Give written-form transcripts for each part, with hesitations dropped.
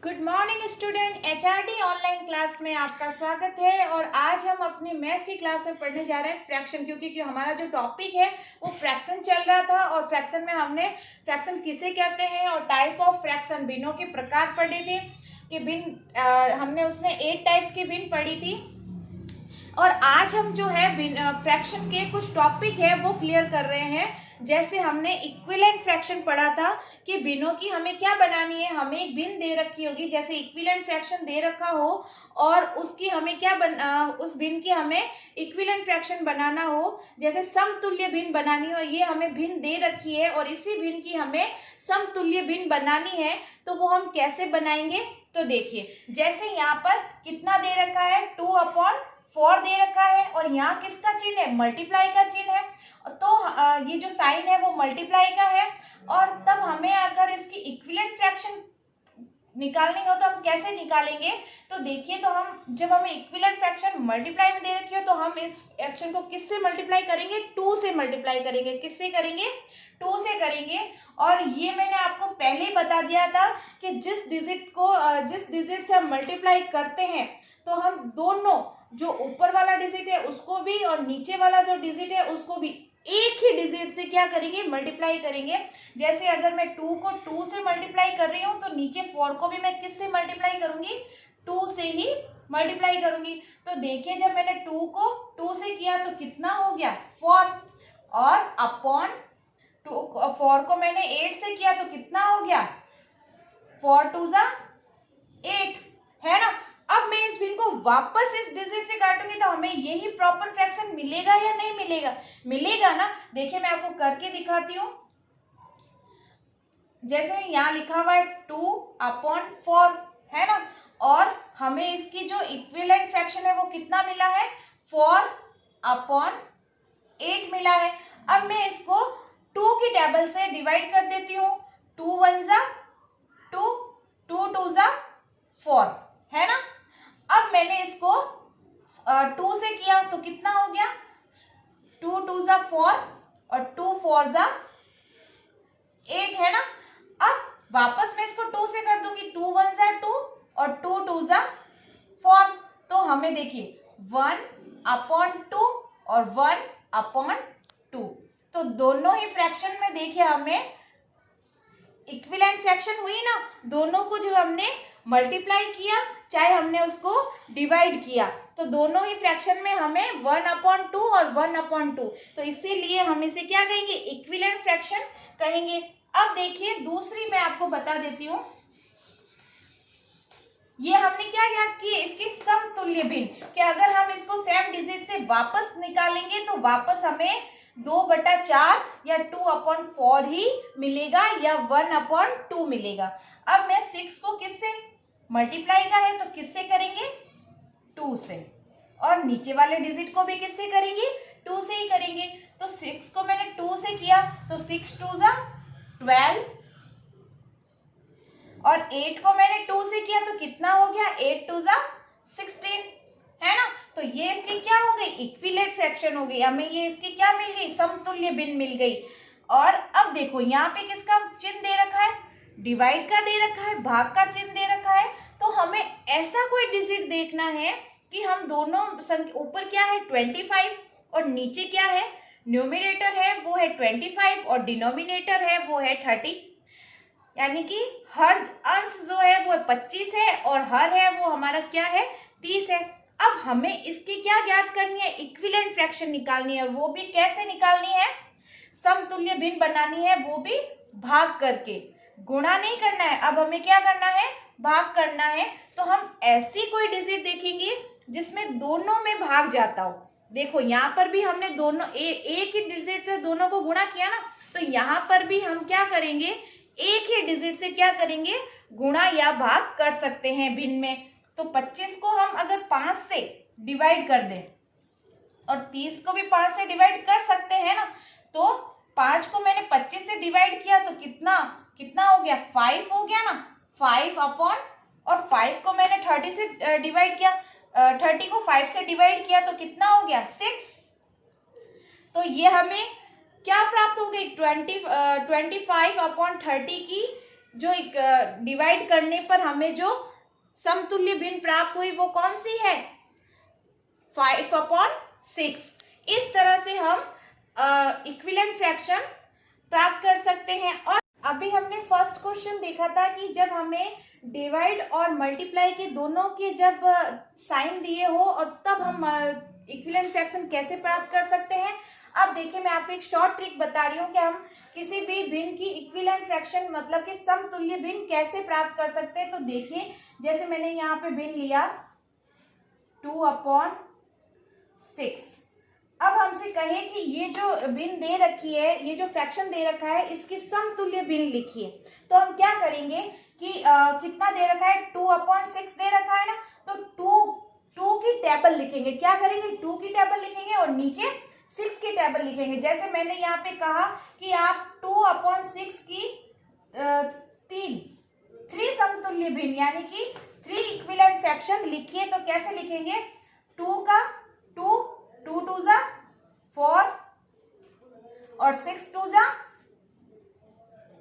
Good morning student, HRD online class में आपका स्वागत है। और आज हम अपनी मैथ्स की क्लास में पढ़ने जा रहे हैं फ्रैक्शन, क्योंकि हमारा जो टॉपिक है वो फ्रैक्शन चल रहा था। और फ्रैक्शन में हमने फ्रैक्शन किसे कहते हैं और टाइप ऑफ फ्रैक्शन, भिन्नों के प्रकार पढ़े थे कि भिन्न हमने उसमें 8 टाइप्स की भिन्न पढ़ी थी। और आज हम जो है फ्रैक्शन के कुछ टॉपिक है वो क्लियर कर रहे हैं। जैसे हमने इक्विवेलेंट फ्रैक्शन पढ़ा था कि भिन्नों की हमें क्या बनानी है, हमें एक भिन्न दे रखी होगी, जैसे इक्विवेलेंट फ्रैक्शन दे रखा हो और उसकी हमें क्या उस भिन्न की हमें इक्विवेलेंट फ्रैक्शन बनाना हो, जैसे समतुल्य भिन्न बनानी हो, ये हमें भिन्न दे रखी है और इसी भिन्न की हमें समतुल्य भिन्न बनानी है। तो वो हम कैसे बनाएंगे, तो देखिए जैसे यहाँ पर कितना दे रखा है 2/4 दे रखा है और यहाँ किसका चिन्ह है, मल्टीप्लाई का चिन्ह है। तो ये जो साइन है वो मल्टीप्लाई का है। और तब हमें अगर इसकी इक्विवेलेंट फ्रैक्शन निकालनी हो तो हम कैसे निकालेंगे, तो देखिए तो हम जब हमें इक्विवेलेंट फ्रैक्शन मल्टीप्लाई में दे रखी हो तो हम इस फ्रैक्शन को किससे मल्टीप्लाई करेंगे, 2 से मल्टीप्लाई करेंगे। किससे करेंगे, 2 से करेंगे। और ये मैंने आपको पहले ही बता दिया था कि जिस डिजिट से हम मल्टीप्लाई करते हैं तो हम दोनों, जो ऊपर वाला डिजिट है उसको भी और नीचे वाला जो डिजिट है उसको भी एक ही डिजिट से क्या करेंगे, मल्टीप्लाई करेंगे। जैसे अगर मैं 2 को 2 से मल्टीप्लाई कर रही हूँ तो नीचे 4 को भी मैं किससे मल्टीप्लाई करूंगी, 2 से ही मल्टीप्लाई करूंगी। तो देखिए जब मैंने 2 को 2 से किया तो कितना हो गया, 4। और अपॉन 4 को मैंने 8 से किया तो कितना हो गया, 4 2 8, है ना। अब मैं इस भिन्न को वापस इस डिजिट से काटूंगी तो हमें यही प्रॉपर फ्रैक्शन मिलेगा या नहीं मिलेगा, मिलेगा ना। देखिए मैं आपको करके दिखाती हूँ। जैसे यहाँ लिखा हुआ है 2/4, है ना। और हमें इसकी जो इक्विवेलेंट फ्रैक्शन है वो कितना मिला है, 4/8 मिला है। अब मैं इसको 2 की टेबल से डिवाइड कर देती हूँ। 2 1 2, 2 2 4, है ना। अब मैंने इसको 2 से किया तो कितना हो गया, 2 2 4 और 2 4 8, है ना। अब वापस मैं इसको 2 से कर दूंगी, 2 1 2 और 2 2 4। तो हमें देखिए 1/2 और 1/2, तो दोनों ही फ्रैक्शन में देखिए हमें इक्विवेलेंट फ्रैक्शन हुई ना। दोनों को जो हमने मल्टीप्लाई किया चाहे हमने उसको डिवाइड किया, तो दोनों ही फ्रैक्शन में हमें 1/2 और 1/2, तो इसीलिए हम इसे क्या कहेंगे, इक्विवेलेंट फ्रैक्शन कहेंगे। अब देखिए दूसरी मैं आपको बता देती हूँ। ये हमने क्या याद किए, इसकी समतुल्य भिन्न, कि अगर हम इसको सेम डिजिट से वापस निकालेंगे तो वापस हमें 2/4 या 2/4 ही मिलेगा या 1/2 मिलेगा। अब मैं 6 को किससे मल्टीप्लाई का है तो किससे करेंगे, 2 से। और नीचे वाले डिजिट को भी किससे करेंगे, 2 से ही करेंगे। तो 6 को मैंने 2 से किया तो 6 2 12 और 8 को मैंने 2 से किया तो कितना हो गया, 8 2 16, है ना। तो ये इसकी क्या हो गई, इक्विवेलेंट फ्रैक्शन हो गई। हमें ये इसकी क्या मिल गई, समतुल्य भिन्न मिल गई। और अब देखो यहाँ पे किसका चिन्ह दे रखा है, डिवाइड का दे रखा है, भाग का चिन्ह दे रखा है। तो हमें ऐसा कोई डिजिट देखना है कि हम दोनों ऊपर क्या है 25 और नीचे क्या है, न्यूमरेटर है वो है 25 और डिनोमिनेटर है वो है 30, यानी कि हर अंश जो है वो 25 है और हर है वो हमारा क्या है 30 है। अब हमें इसकी क्या ज्ञात करनी है, इक्विवेलेंट फ्रैक्शन निकालनी है। वो भी कैसे निकालनी है, समतुल्य भिन्न बनानी है, वो भी भाग करके, गुणा नहीं करना है। अब हमें क्या करना है, भाग करना है। तो हम ऐसी कोई डिजिट देखेंगे जिसमें दोनों में भाग जाता हो। देखो यहाँ पर भी हमने दोनों एक ही डिजिट से दोनों को गुणा किया ना, तो यहाँ पर भी हम क्या करेंगे, एक ही डिजिट से क्या करेंगे, गुणा या भाग कर सकते हैं भिन्न में। तो 25 को हम अगर 5 से डिवाइड कर दें और 30 को भी 5 से डिवाइड कर सकते हैं ना, तो 5 को मैंने 25 से डिवाइड किया तो कितना कितना हो गया, 5 हो गया ना, 5/, और 5 को मैंने 30 से डिवाइड किया, 30 को 5 से डिवाइड किया तो कितना हो गया, 6। तो ये हमें क्या प्राप्त हो गई, 25/30 की जो डिवाइड करने पर हमें जो समतुल्य भिन्न प्राप्त हुई वो कौन सी है? 5/6। इस तरह से हम इक्विवेलेंट फ्रैक्शन प्राप्त कर सकते हैं। और अभी हमने फर्स्ट क्वेश्चन देखा था कि जब हमें डिवाइड और मल्टीप्लाई के दोनों के जब साइन दिए हो और तब हम इक्विवेलेंट फ्रैक्शन कैसे प्राप्त कर सकते हैं। अब देखिए, मैं आपको एक शॉर्ट ट्रिक बता रही हूँ कि हम किसी भी भिन्न की इक्विवेलेंट फ्रैक्शन मतलब कि समतुल्य भिन्न कैसे प्राप्त कर सकते हैं। तो देखिए, जैसे मैंने यहाँ पे भिन्न लिया 2/6। अब हमसे कहे कि ये जो भिन्न दे रखी है, ये जो फ्रैक्शन दे रखा है, इसकी समतुल्य भिन्न लिखिए। तो हम क्या करेंगे कि कितना दे रखा है? 2/6 दे रखा है ना, तो 2 की टेबल लिखेंगे। क्या करेंगे? 2 की टेबल लिखेंगे और नीचे 6 की टेबल लिखेंगे। जैसे मैंने यहाँ पे कहा कि आप 2/6 की 3 समतुल्य भिन्न यानी कि 3 इक्विवेलेंट फ्रैक्शन लिखिए। तो कैसे लिखेंगे? 2 का 2 2 जा 4 और 6 2 जा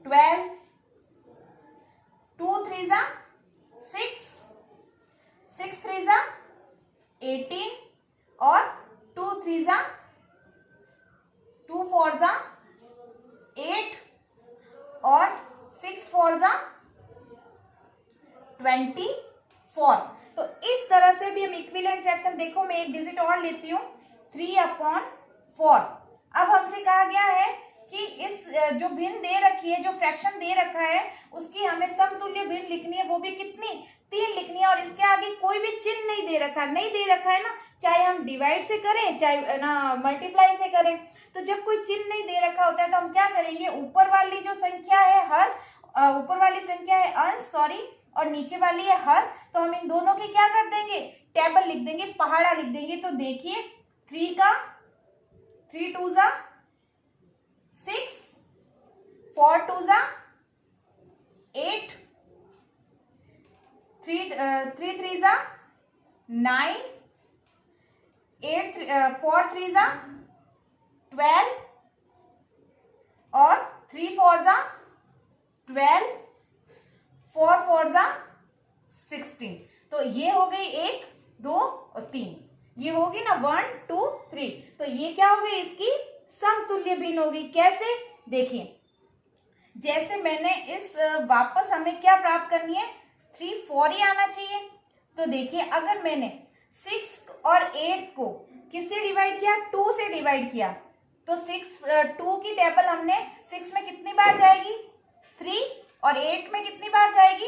12, 2 3 जा 6, 6 3 जा 18 और 2 3 जा 2 4 जा 8 और 6 4 जा 24। तो इस तरह से भी हम इक्विवेलेंट फ्रैक्शन, देखो मैं एक डिजिट और लेती हूँ, 3/4। अब हमसे कहा गया है कि इस जो भिन्न दे रखी है, जो फ्रैक्शन दे रखा है, उसकी हमें समतुल्य भिन्न लिखनी है, वो भी कितनी? 3 लिखनी है। और इसके आगे कोई भी चिन्ह नहीं दे रखा है ना, चाहे हम डिवाइड से करें चाहे ना मल्टीप्लाई से करें। तो जब कोई चिन्ह नहीं दे रखा होता है तो हम क्या करेंगे? ऊपर वाली जो संख्या है ऊपर वाली संख्या है अंश और नीचे वाली है हर, तो हम इन दोनों की क्या कर देंगे? टेबल लिख देंगे, पहाड़ा लिख देंगे। तो देखिए 3 2 जा 6, 4 2 जा 8, 3 3 जा 9, 4 3 जा 12 और 3 4 जा 12, 4 4 जा 16। तो ये हो गई 1 2 और 3, ये होगी ना 1 2 3। तो ये क्या हो गई? इसकी समतुल्य भिन्न होगी। कैसे? देखिए, जैसे मैंने इस वापस हमें क्या प्राप्त करनी है? 3 4 ही आना चाहिए। तो देखिए, अगर मैंने 6 और 8 को किससे डिवाइड किया? 2 से डिवाइड किया। तो 2 की टेबल हमने 6 में कितनी बार जाएगी? 3 और 8 में कितनी बार जाएगी?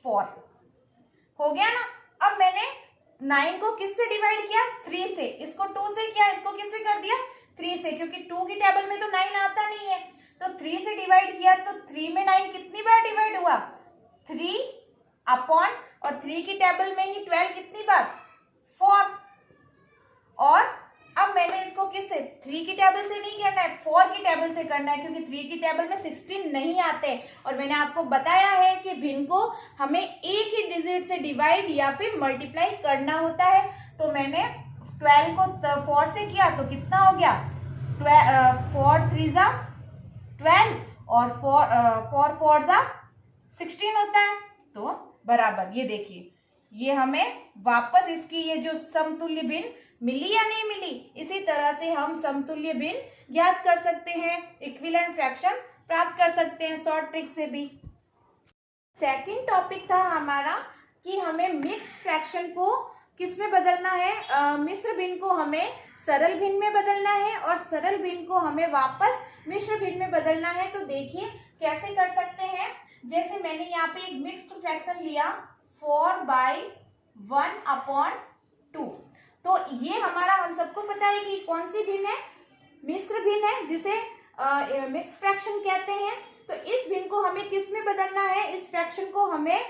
4। हो गया ना। अब मैंने 9 को किससे डिवाइड किया? 3 से। इसको 2 से किया, इसको किससे कर दिया? 3 से, क्योंकि 2 की टेबल में तो 9 आता नहीं है। तो 3 से डिवाइड किया, तो 3 में 9 कितनी बार डिवाइड हुआ? 3/, और 3 की टेबल में ही 12 कितनी बार? 4। और अब मैंने इसको किससे? 3 की टेबल से नहीं करना है, 4 की टेबल से करना है, क्योंकि 3 की टेबल में 16 नहीं आते। और मैंने आपको बताया है कि भिन्न को हमें एक ही डिजिट से डिवाइड या फिर मल्टीप्लाई करना होता है। तो मैंने 12 को 4 से किया तो कितना हो गया? 4 3 जा 12 और 4 4 जा 16 होता है। तो बराबर, ये देखिए, ये हमें वापस इसकी ये जो समतुल्य भिन्न मिली या नहीं मिली। इसी तरह से हम समतुल्य भिन्न ज्ञात कर सकते हैं, इक्विवेलेंट फ्रैक्शन प्राप्त कर सकते हैं शॉर्ट ट्रिक से भी। सेकंड टॉपिक था हमारा कि हमें मिक्स फ्रैक्शन को किस में बदलना है? मिश्र भिन्न को हमें सरल भिन्न में बदलना है और सरल भिन्न को हमें वापस मिश्र भिन्न में बदलना है। तो देखिए कैसे कर सकते हैं। जैसे मैंने यहाँ पे एक मिक्स्ड फ्रैक्शन लिया 4/1/2। तो ये हमारा, हम सबको पता है कि कौन सी भिन्न है? मिश्र भिन्न है, जिसे मिक्स फ्रैक्शन कहते हैं। तो इस भिन्न को हमें किस में बदलना है? इस फ्रैक्शन को हमें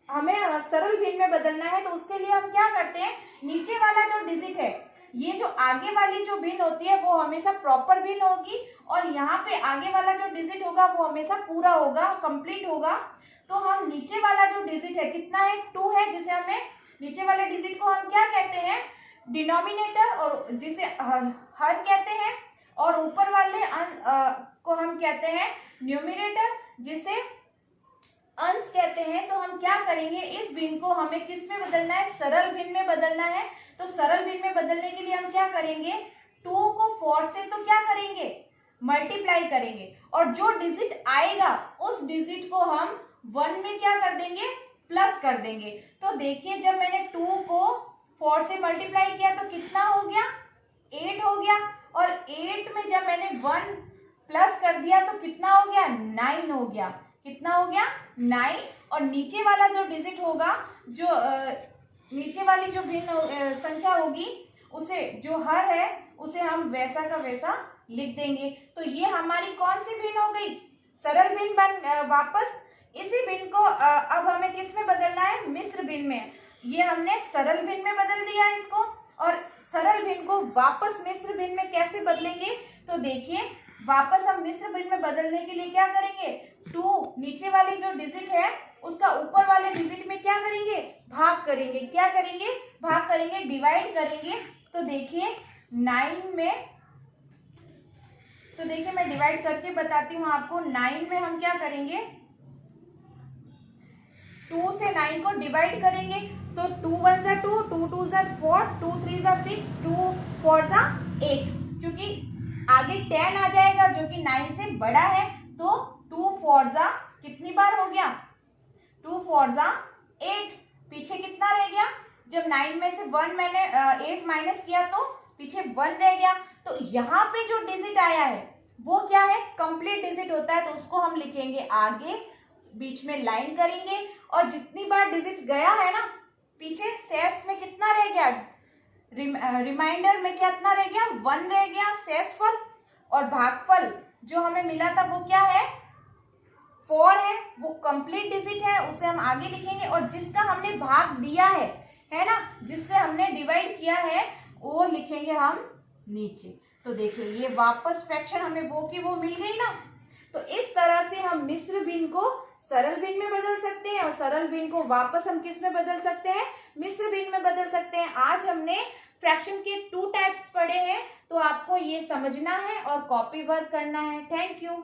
हमें सरल भिन्न में बदलना है। तो उसके लिए हम क्या करते हैं? नीचे वाला जो डिजिट है, ये जो आगे वाली जो भिन्न होती है वो हमेशा प्रॉपर भिन्न होगी, और यहाँ पे आगे वाला जो डिजिट होगा वो हमेशा पूरा होगा, कंप्लीट होगा। तो हम नीचे वाला जो डिजिट है कितना है? 2 है, जिसे हमें नीचे वाले डिजिट को हम क्या कहते हैं? डिनोमिनेटर, और जिसे हर कहते हैं। और ऊपर वाले को हम कहते हैं न्यूमरेटर, जिसे अंश कहते हैं, तो हम क्या करेंगे, इस भिन्न को हमें किस में बदलना है, सरल भिन्न में बदलना है। तो सरल भिन्न में बदलने के लिए हम क्या करेंगे, 2 को 4 से तो क्या करेंगे, मल्टीप्लाई करेंगे, और जो डिजिट आएगा उस डिजिट को हम 1 में क्या कर देंगे, प्लस कर देंगे। तो देखिए जब मैंने 2 को 4 से मल्टीप्लाई किया तो कितना हो गया, 8 हो गया, और 8 में जब मैंने 1 प्लस कर दिया तो कितना हो गया, 9 हो गया। कितना हो गया, 9। और नीचे वाला जो डिजिट होगा, जो नीचे वाली जो भिन्न संख्या होगी, उसे जो हर है उसे हम वैसा का वैसा लिख देंगे। तो ये हमारी कौन सी भिन्न हो गई, सरल भिन्न बन वापस। इसी भिन्न को अब हमें किस में बदलना है, मिश्र भिन्न में। ये हमने सरल भिन्न में बदल दिया इसको, और सरल भिन्न को वापस मिश्र भिन्न में कैसे बदलेंगे, तो देखिए वापस हम मिश्र भिन्न में बदलने के लिए क्या करेंगे, 2 नीचे वाली जो डिजिट है उसका ऊपर वाले डिजिट में क्या करेंगे, भाग करेंगे। क्या करेंगे, भाग करेंगे, डिवाइड करेंगे। तो देखिए 9 में, तो देखिए मैं डिवाइड करके बताती हूँ आपको। 9 में हम क्या करेंगे, 2 से 9 को डिवाइड करेंगे। तो 2 1 ज़ा 2, 2 2 ज़ा 4, 2 3 ज़ा 6, 2 4 ज़ा 8, क्योंकि आगे 10 आ जाएगा जो कि 9 से बड़ा है। तो 2 4 ज़ा कितनी बार हो गया, 2 4 ज़ा 8। पीछे कितना रह गया, जब 9 में से 1 मैंने 8 माइनस किया तो पीछे 1 रह गया। तो यहाँ पे जो डिजिट आया है वो क्या है, कंप्लीट डिजिट होता है, तो उसको हम लिखेंगे आगे, बीच में लाइन करेंगे, और जितनी बार डिजिट गया है ना पीछे, शेष में कितना रह गया, रिमाइंडर में कितना रह गया, 1 रह गया शेषफल। और भागफल जो हमें मिला था वो क्या है, 4 है, वो कंप्लीट डिजिट है, उसे हम आगे लिखेंगे। और जिसका हमने भाग दिया है ना, जिससे हमने डिवाइड किया है, वो लिखेंगे हम नीचे। तो देखिए ये वापस फ्रैक्शन हमें वो की वो मिल गई ना। तो इस तरह से हम मिश्र भिन्न को सरल भिन्न में बदल सकते हैं, और सरल भिन्न को वापस हम किस में बदल सकते हैं, मिश्र भिन्न में बदल सकते हैं। आज हमने फ्रैक्शन के 2 टाइप्स पढ़े हैं, तो आपको ये समझना है और कॉपी वर्क करना है। Thank you.